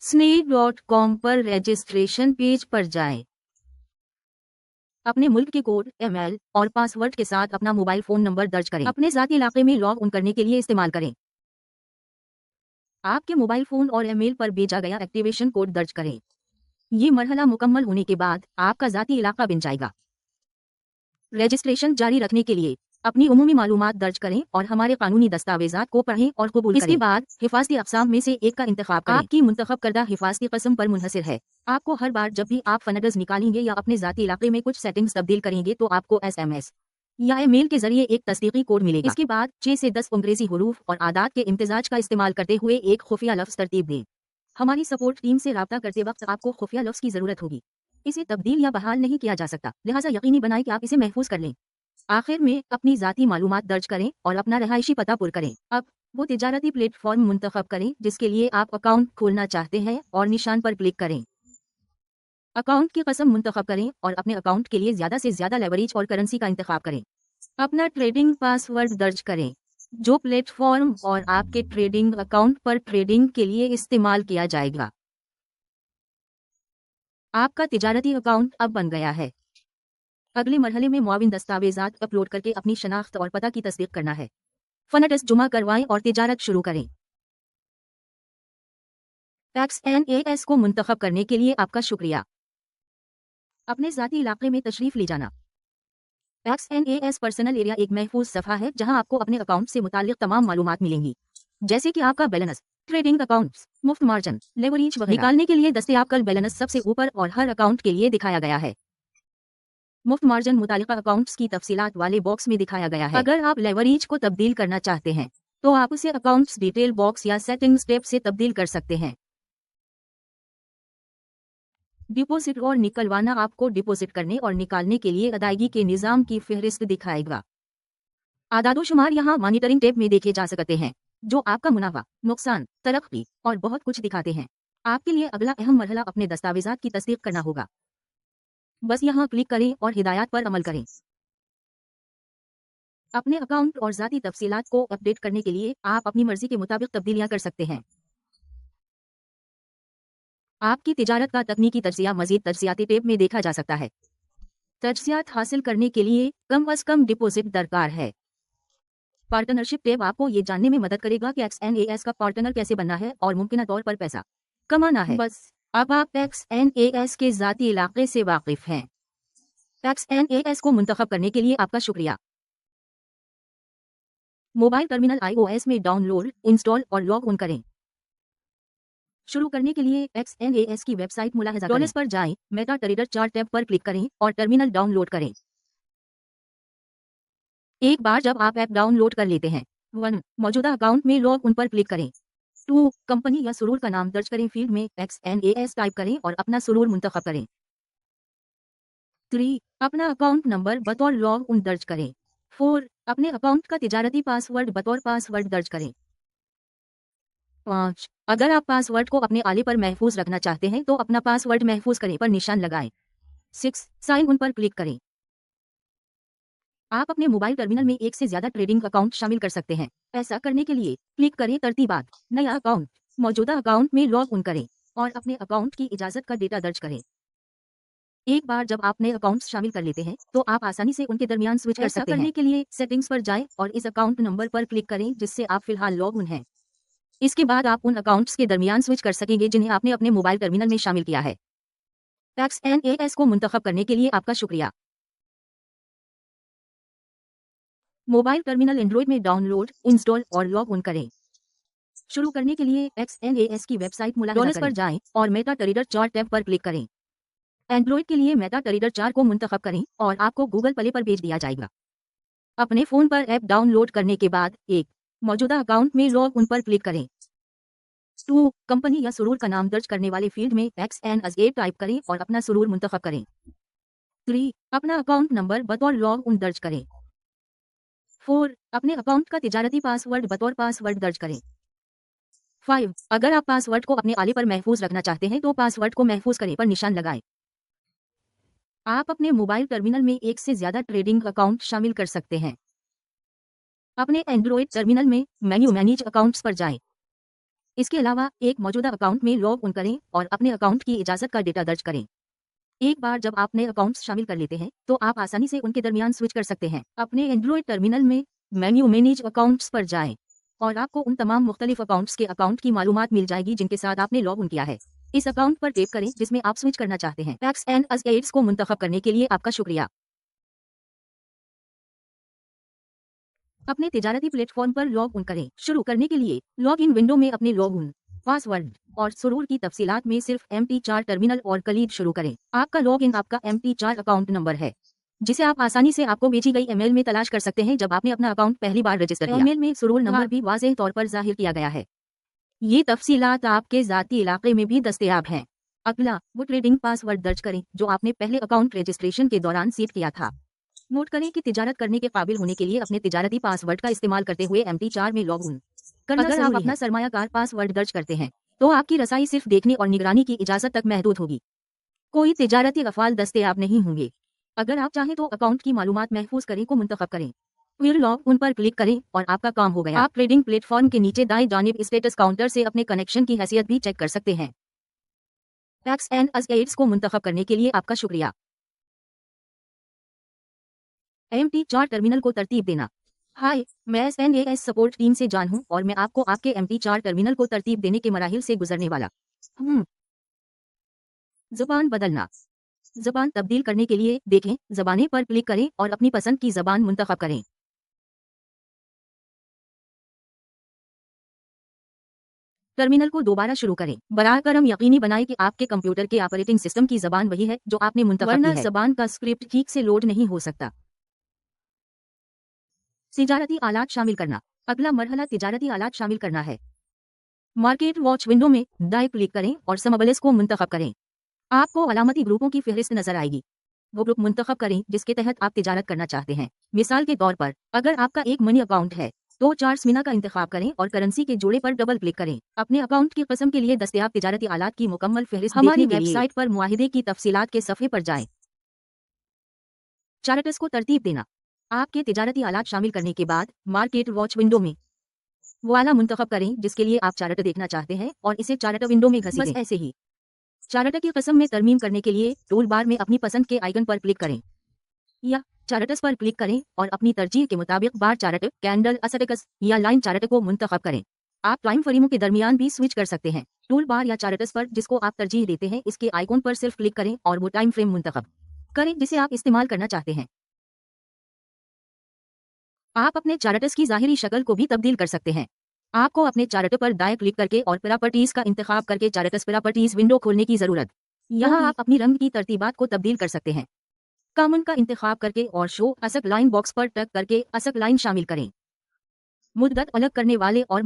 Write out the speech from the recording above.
snake.com पर registration page पर जाएं। अपने मुल्क के कोड, ईमेल और पासवर्ड के साथ अपना मोबाइल फोन नंबर दर्ज करें। अपने ज़ाती इलाके में लॉग इन करने के लिए इस्तेमाल करें। आपके मोबाइल फोन और ईमेल पर भेजा गया एक्टिवेशन कोड दर्ज करें। ये मरहला मुकम्मल होने के बाद आपका ज़ाती इलाका बन जाएगा। रजिस्ट्रेशन जारी रखने के लिए अपनी उमूमी मालूमात दर्ज करें और हमारे कानूनी दस्तावेजात को पढ़ें और कबूल करें। इसके बाद हिफाजती अक़साम में से एक का इंतखाब करें। आपकी मुंतखब करदा हिफाजती कस्म पर मुनहसिर है। आपको हर बार जब भी आप फनडस निकालेंगे या अपने ज़ाती इलाके में कुछ सेटिंग्स तब्दील करेंगे तो आपको SMS या ईमेल के जरिए एक तस्दीकी कोड मिलेगा। इसके बाद 6 से 10 अंग्रेजी हुरूफ और आदात के इम्तिजाज का इस्तेमाल करते हुए एक खुफिया लफ्ज़ तरतीब दें। हमारी सपोर्ट टीम से राब्ता करते वक्त आपको खुफिया लफ्ज़ की ज़रूरत होगी। इसे तब्दील या बहाल नहीं किया जा सकता, लिहाजा यकीनी बनाएं कि आप इसे महफूज कर लें। आखिर में अपनी ज़ाती मालूमात दर्ज करें और अपना रहायशी पता पुर करें। अब वो तिजारती प्लेटफॉर्म मुंतखब करें जिसके लिए आप अकाउंट खोलना चाहते हैं और निशान पर क्लिक करें। अकाउंट की कसम मुंतखब करें और अपने अकाउंट के लिए ज़्यादा से ज़्यादा लेवरेज और करेंसी का इंतखाब करें। अपना ट्रेडिंग पासवर्ड दर्ज करें जो प्लेटफॉर्म और आपके ट्रेडिंग अकाउंट पर ट्रेडिंग के लिए इस्तेमाल किया जाएगा। आपका तिजारती अकाउंट अब बन गया है। अगले मरहले में मुआविन दस्तावेजात अपलोड करके अपनी शनाख्त और पता की तस्दीक करना है। फनडस जुमा करवाएं और तिजारत शुरू करें। XNAS को मुंतखब करने के लिए आपका शुक्रिया। अपने ज़ाती इलाके में तशरीफ ले जाना। XNAS पर्सनल एरिया एक महफूज सफ़ा है जहां आपको अपने अकाउंट से मुताल्लिक तमाम मालूमात मिलेंगी, जैसे कि आपका बैलेंस, ट्रेडिंग अकाउंट्स, मुफ्त मार्जिन, लेवरेज वगैरह। निकालने के लिए दस्तयाब कल बैलेंस सबसे ऊपर और हर अकाउंट के लिए दिखाया गया है। मुफ्त मार्जिन मुतालिका अकाउंट्स की तफसीलात वाले बॉक्स में दिखाया गया है। अगर आप लेवरेज को तब्दील करना चाहते हैं तो आप उसे अकाउंट्स डिटेल बॉक्स या सेटिंग्स टैब से तब्दील कर सकते हैं। डिपॉजिट और निकलवाना आपको डिपॉजिट करने और निकालने के लिए अदायगी के निज़ाम की फहरिस्त दिखाएगा। आदादोशुमार यहाँ मॉनिटरिंग टैब में देखे जा सकते हैं जो आपका मुनाफा, नुकसान, तरक्की और बहुत कुछ दिखाते हैं। आपके लिए अगला अहम मरहला अपने दस्तावेजात की तस्दीक करना होगा। बस यहाँ क्लिक करें और हिदायत पर अमल करें। अपने अकाउंट और ज़ाती तफसीलात को अपडेट करने के लिए आप अपनी मर्जी के मुताबिक तब्दीलियां कर सकते हैं। आपकी तिजारत का तकनीकी तज्ज़िया मज़ीद तज्ज़ियाती टैब में देखा जा सकता है। तज्ज़ियात हासिल करने के लिए कम अज़ कम डिपॉजिट दरकार है। पार्टनरशिप टैब आपको ये जानने में मदद करेगा कि XNAS का पार्टनर कैसे बनना है और मुमकिन तौर पर पैसा कमाना है। बस अब आप XNAS के ज़ाती इलाके से वाकिफ हैं। XNAS को मुंतखब करने के लिए आपका शुक्रिया। मोबाइल टर्मिनल iOS में डाउनलोड, इंस्टॉल और लॉग इन करें। शुरू करने के लिए XNAS की वेबसाइट मुलाहिजा करें। पर जाएं, मेटा ट्रेडर 4 टैब पर क्लिक करें और टर्मिनल डाउनलोड करें। एक बार जब आप ऐप डाउनलोड कर लेते हैं, 1. मौजूदा अकाउंट में लॉग इन पर क्लिक करें। 2. कंपनी या सुरूर का नाम दर्ज करें, फील्ड में XNAS टाइप करें और अपना सुरूर मुंतखब करें। 3. अपना अकाउंट नंबर बतौर लॉग इन दर्ज करें। 4. अपने अकाउंट का तिजारती पासवर्ड बतौर पासवर्ड दर्ज करें। 5. अगर आप पासवर्ड को अपने आले पर महफूज रखना चाहते हैं तो अपना पासवर्ड महफूज करें पर निशान लगाएं। 6. साइन इन पर क्लिक करें। आप अपने मोबाइल टर्मिनल में एक से ज्यादा ट्रेडिंग अकाउंट शामिल कर सकते हैं। ऐसा करने के लिए क्लिक करें तरतीबात, नया अकाउंट, मौजूदा अकाउंट में लॉग इन करें और अपने अकाउंट की इजाजत का डेटा दर्ज करें। एक बार जब आप नए अकाउंट्स शामिल कर लेते हैं तो आप आसानी से उनके दरमियान स्विच कर सकते हैं। करने के लिए सेटिंग्स पर जाएं और इस अकाउंट नंबर पर क्लिक करें जिससे आप फिलहाल लॉग इन हैं। इसके बाद आप उन अकाउंट्स के दरमियान स्विच कर सकेंगे जिन्हें आपने अपने मोबाइल टर्मिनल में शामिल किया है। XNAS को मुंतखब करने के लिए आपका शुक्रिया। मोबाइल टर्मिनल एंड्रॉइड में डाउनलोड, इंस्टॉल और लॉग इन करें। शुरू करने के लिए XNAS की वेबसाइट मुलाहिजा पर जाएं और मेटा ट्रेडर 4 टैब पर क्लिक करें। एंड्रॉइड के लिए मेटा ट्रेडर 4 को मुंतखब करें और आपको गूगल प्ले पर भेज दिया जाएगा। अपने फोन पर ऐप डाउनलोड करने के बाद 1. मौजूदा अकाउंट में लॉग इन पर क्लिक करें। 2. कंपनी या सुरूर का नाम दर्ज करने वाले फील्ड में XNAS टाइप करें और अपना सुरूर मुंतखब करें। 3. अपना अकाउंट नंबर बतौर लॉग इन दर्ज करें। 4. अपने अकाउंट का तिजारती पासवर्ड बतौर पासवर्ड दर्ज करें। 5. अगर आप पासवर्ड को अपने आले पर महफूज रखना चाहते हैं तो पासवर्ड को महफूज करें पर निशान लगाएं। आप अपने मोबाइल टर्मिनल में एक से ज्यादा ट्रेडिंग अकाउंट शामिल कर सकते हैं। अपने एंड्रॉइड टर्मिनल में मेन्यू मैनेज अकाउंट्स पर जाएं। इसके अलावा एक मौजूदा अकाउंट में लॉग इन करें और अपने अकाउंट की इजाज़त का डेटा दर्ज करें। एक बार जब आप नए अकाउंट्स शामिल कर लेते हैं तो आप आसानी से उनके दरमियान स्विच कर सकते हैं। अपने एंड्रॉयड टर्मिनल में मेन्यू मैनेज अकाउंट्स पर जाएं और आपको उन तमाम मुख्तलिफ अकाउंट्स के अकाउंट की मालूमात मिल जाएगी जिनके साथ आपने लॉग इन किया है। इस अकाउंट पर टैप करें जिसमें आप स्विच करना चाहते हैं। टैक्स एंड एड्स को मुंतखब करने के लिए आपका शुक्रिया। अपने तिजारती प्लेटफॉर्म पर लॉग इन करें। शुरू करने के लिए लॉग इन विंडो में अपने लॉग इन पासवर्ड और सुरूर की तफसीलात में सिर्फ MT4 टर्मिनल और कलीद शुरू करें। आपका लॉग इन आपका MT4 अकाउंट नंबर है जिसे आप आसानी से आपको भेजी गई ईमेल में तलाश कर सकते हैं जब आपने अपना अकाउंट पहली बार रजिस्टर किया। ईमेल में सुरूर नंबर भी वाज़ेह तौर पर जाहिर किया गया है। ये तफसीलात आपके ज़ाती इलाके में भी दस्तयाब हैं। अगला वो ट्रेडिंग पासवर्ड दर्ज करें जो आपने पहले अकाउंट रजिस्ट्रेशन के दौरान सेट किया था। नोट करें कि तिजारत करने के काबिल होने के लिए अपने तिजारती पासवर्ड का इस्तेमाल करते हुए MT4 में लॉग इन करना। अगर आप अपना सरमायाकार पासवर्ड दर्ज करते हैं तो आपकी रसाई सिर्फ देखने और निगरानी की इजाजत तक महदूद होगी। कोई तिजारती अफाल दस्तयाब नहीं होंगे। अगर आप चाहें तो अकाउंट की मालूमात महफूज करें को मुंतखब करें, फिर लॉग उन पर क्लिक करें और आपका काम हो गया। आप ट्रेडिंग प्लेटफॉर्म के नीचे दाएं जानिब स्टेटस काउंटर से अपने कनेक्शन की हैसियत भी चेक कर सकते हैं। टैक्स एंड एड्स को मुंतखब करने के लिए आपका शुक्रिया। MT4 टर्मिनल को तरतीब देना। हाय, मैं SNAS सपोर्ट टीम से जान हूं और मैं आपको आपके MT4 टर्मिनल को तरतीब देने के मराहिल से गुजरने वाला हूं। ज़बान बदलना। ज़बान तब्दील करने के लिए देखें ज़बानें पर क्लिक करें और अपनी पसंद की ज़बान मुंतखब करें। टर्मिनल को दोबारा शुरू करें। बराह करम यकीनी बनाएं कि आपके कंप्यूटर के ऑपरेटिंग सिस्टम की ज़बान वही है जो आपने मुंतखब की है। ज़बान का स्क्रिप्ट ठीक से लोड नहीं हो सकता। तिजारती आलात शामिल करना। अगला मरहला तिजारती आलात शामिल करना है। मार्केट वॉच विंडो में दाएं क्लिक करें और समबलेस को मुंतखब करें। आपको अलामती ग्रुपों की फहरिस्त नजर आएगी। वो ग्रुप मुंतखब करें जिसके तहत आप तिजारत करना चाहते हैं। मिसाल के तौर पर अगर आपका एक मनी अकाउंट है तो चार्ट्स मिना का इंतखाब करें और करेंसी के जोड़े पर डबल क्लिक करें। अपने अकाउंट की किस्म के लिए दस्तयाब तिजारती आलात की मुकम्मल फहरिस्त हमारी वेबसाइट पर मुआहिदे की तफसीलात के सफ़े पर जाएं। चार्ट्स को तरतीब देना। आपके तिजारती आलात शामिल करने के बाद मार्केट वॉच विंडो में वो आला मुंतखब करें जिसके लिए आप चार्ट देखना चाहते हैं और इसे चार्ट विंडो में घसीटें। ऐसे ही चार्ट की किस्म में तरमीम करने के लिए टूल बार में अपनी पसंद के आइकन पर क्लिक करें या चार्ट्स पर क्लिक करें और अपनी तरजीह के मुताबिक बार चार्ट, कैंडल, असटेकस या लाइन चार्ट को मुंतखब करें। आप टाइम फ्रेमों के दरमियान भी स्विच कर सकते हैं। टूल बार या चार्ट्स पर जिसको आप तरजीह देते हैं इसके आइकन पर सिर्फ क्लिक करें और वो टाइम फ्रेम मुंतखब करें जिसे आप इस्तेमाल करना चाहते हैं। आप अपने चार्ट्स की ज़ाहिरी शक्ल को भी तब्दील कर सकते हैं। आपको अपने चार्ट पर दाएं क्लिक करके और प्रॉपर्टीज का इंतखाब करके चार्ट्स प्रॉपर्टीज विंडो खोलने की जरूरत। यहाँ आप अपनी रंग की तरतीबात को तब्दील कर सकते हैं। कॉमन का इंतखाब करके और शो असक लाइन बॉक्स पर टक करके असक लाइन शामिल करें। मुद्दत अलग करने वाले और